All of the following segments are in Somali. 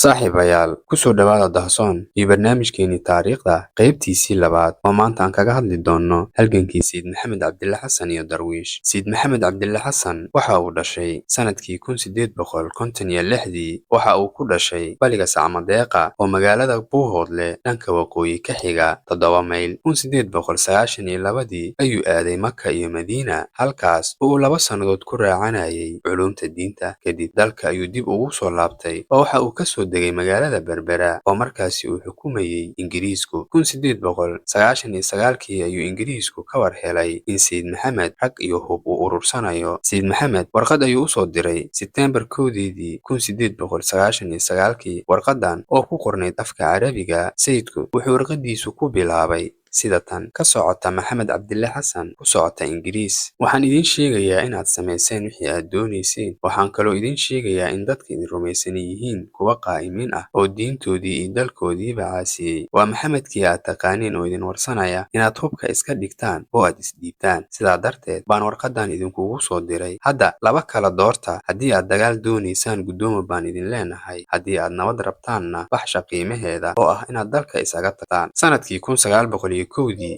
Saaxiibayaal, ku soo dhawaada Dahsoon iyo barnaamijkeennii taariikhda qaybtiisii labaad oo maanta aan kaga hadli doonno halgankii Sayid Maxamed Cabdille Xasan iyo Darwiish. Sayid Maxamed Cabdille Xasan waxa uu dhashay sanadkii 1856. Waxa uu ku dhashay bariga Sacmadeeqa oo magaalada Buuhoodle dhanka waqooyi ka xiga 7 mayl. 1892 ayuu aaday Maka iyo Madiina, halkaas oo uu 2 sannadood ku raacanayay culuumta diinta. Kadib dalka ayuu dib ugu soo laabtay oo waxa uu ka soo degay magaalada Berbera oo markaasi uu xukumayay Ingiriisku. 1899 ayuu Ingiriisku ka war helay in Sayid Maxamed rag iyo hub uu urursanayo. Sayid Maxamed warqad ayuu u soo diray Sebtembar 1, 1899. warqadan oo ku qornayd afka Carabiga. Sayidku wuxuu warqadiisu ku bilaabay sida tan: ka socota Maxamed Cabdille Xasan, ku socota Ingiriis. Waxaan idiin sheegayaa inaad samayseen wixii aad doonayseen. Waxaan kaloo idiin sheegayaa in dadka idin rumaysan yihiin kuwa qaa'imiin ah oo diintoodii iyo dalkoodiiba caasiyey. Waa Maxamedkii aad taqaaniin oo idin warsanaya inaad hubka iska dhigtaan oo aad isdhiibtaan. Sidaa darteed baan warqadan idinkugu soo diray. Hadda laba kala doorta. Haddii aad dagaal doonaysaan, guddooma baan idin leenahay. Haddii aad nabad rabtaanna, baxsha qiimaheeda oo ah inaad dalka isaga tagtaan. Sanadkii 1901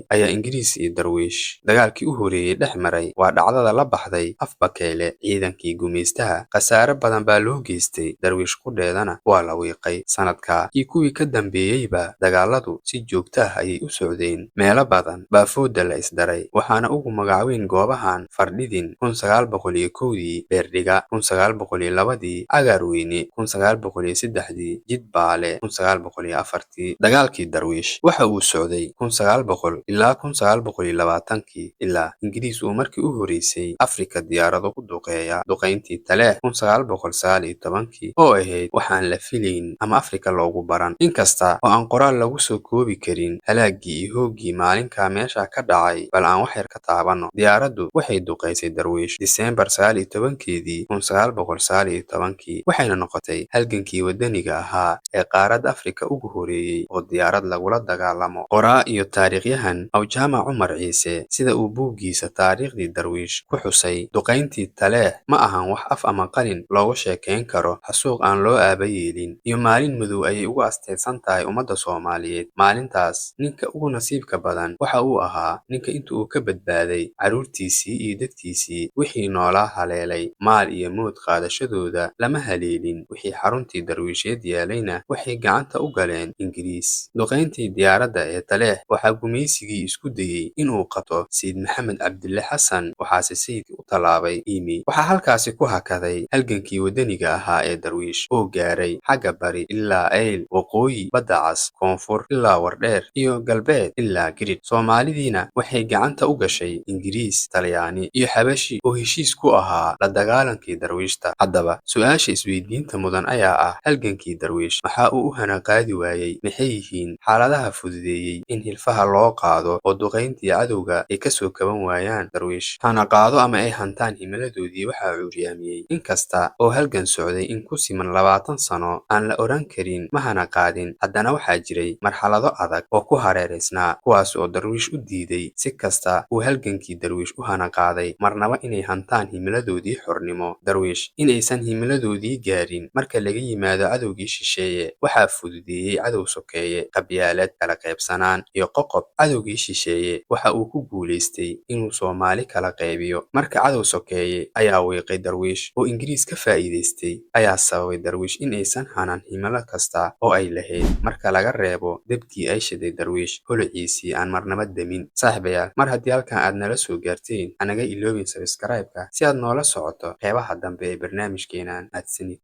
ayaa Ingiriis iyo Darwiish dagaalkii u horeeyay dhex maray. Waa dhacdada la baxday Afbakeyle, ciidankii gumaystaha. Khasaare badan baa loo geystay, Darwiish qudheedana waa la wiiqay. Sanadkaa iyo kuwii ka dambeeyeyba dagaaladu si joogto ah ayay u socdeen. Meelo badan baa fooda la isdaray, waxaana ugu magacaweyn goobahan Fardhidin 1901, Beerdhiga 1902, Cagaarweyne 1903, Jidbaale 1904. Dagaalkii Darwiish waxa uu socday 1900 ilaa 1920 ilaa Ingiriis uu markii u horeysay Afrika diyaarado ku duqeeya. Duqayntii Taleex 1919 oo ahayd waxaan la filayn ama Afrika loogu baran. Inkasta oo aan qoraal lagu soo koobi karin halaagii iyo hooggii maalinkaa meesha ka dhacay, bal aan wax yar ka taabanno. Diyaaraddu waxay duqaysay Darwiish Diseembar 19, 1919, waxayna noqotay halgankii waddaniga ahaa ee qaaradda Afrika ugu horeeyay oo diyaarad lagula dagaalamo. Qoraa iyo taariikhyahan Awjaamac Cumar Ciise, sida uu buuggiisa Taariikhdii Darwiish ku xusay, duqayntii Taleex ma ahan wax af ama qalin looga sheekayn karo. Xasuuq aan loo aaba yeelin iyo maalin madow ayay ugu astaysan tahay ummadda Soomaaliyeed. Maalintaas ninka ugu nasiibka badan waxa uu ahaa ninka inta uu ka badbaaday carruurtiisii iyo dadkiisii. Wixii noolaa haleelay, maal iyo mood qaadashadooda lama haleelin. Wixii xaruntii Darwiisheed yaalayna waxay gacanta u galeen Ingiriis. Duqayntii diyaaradda ee Taleex waxaa gumaysigii isku dayay inuu qabto Sayid Maxamed Cabdille Xasan, waxaase sayidkii u tallaabay Imi. Waxaa halkaasi ku hakaday halgankii waddaniga ahaa ee Darwiish oo gaaray xagga bari ilaa Eyl, waqooyi badda cas, koonfur ilaa Wardheer, iyo galbeed ilaa Girid. Soomaalidiina waxay gacanta u gashay Ingiriis, Talyaani iyo Xabashi oo heshiis ku ahaa la dagaalankii Darwiishta. Haddaba su'aasha isweydiinta mudan ayaa ah, halgankii Darwiish maxaa uu u hanaqaadi waayey? Maxay yihiin xaaladaha fududeeyey in hilfaha loo qaado oo duqayntii cadowga ay ka soo kaban waayaan? Darwiish hana qaado ama ay hantaan himiladoodii waxaa cuuryaamiyey. Inkasta oo halgan socday in ku siman 20 sano, aan la oran karin ma hana qaadin, haddana waxaa jiray marxalado adag oo ku hareeraysnaa, kuwaas oo Darwiish u diiday si kasta uu halgankii Darwiish u hana qaaday marnaba inay hantaan himiladoodii xornimo. Darwiish inaysan himiladoodii gaarin marka laga yimaado cadowgii shisheeye, waxaa fududeeyey cadow sokeeye, qabyaalad, kala qaybsanaan iyo qoqob. Cadowgii shisheeye waxa uu ku guulaystay inuu Soomaali kala qaybiyo. Marka cadow sokeeye ayaa wiiqay Darwiish oo Ingiriis ka faa'iidaystay, ayaa sababay Darwiish inaysan hanan himilo kasta oo ay lahayd, marka laga reebo debkii ay shiday Darwiish holociisii aan marnaba demin. Saaxiibayaal, mar haddii halkan aad nala soo gaarteen, hanaga iloobin subscribe-ka si aad noola socoto qeybaha dambe ee barnaamijkeenan. Mahadsanid.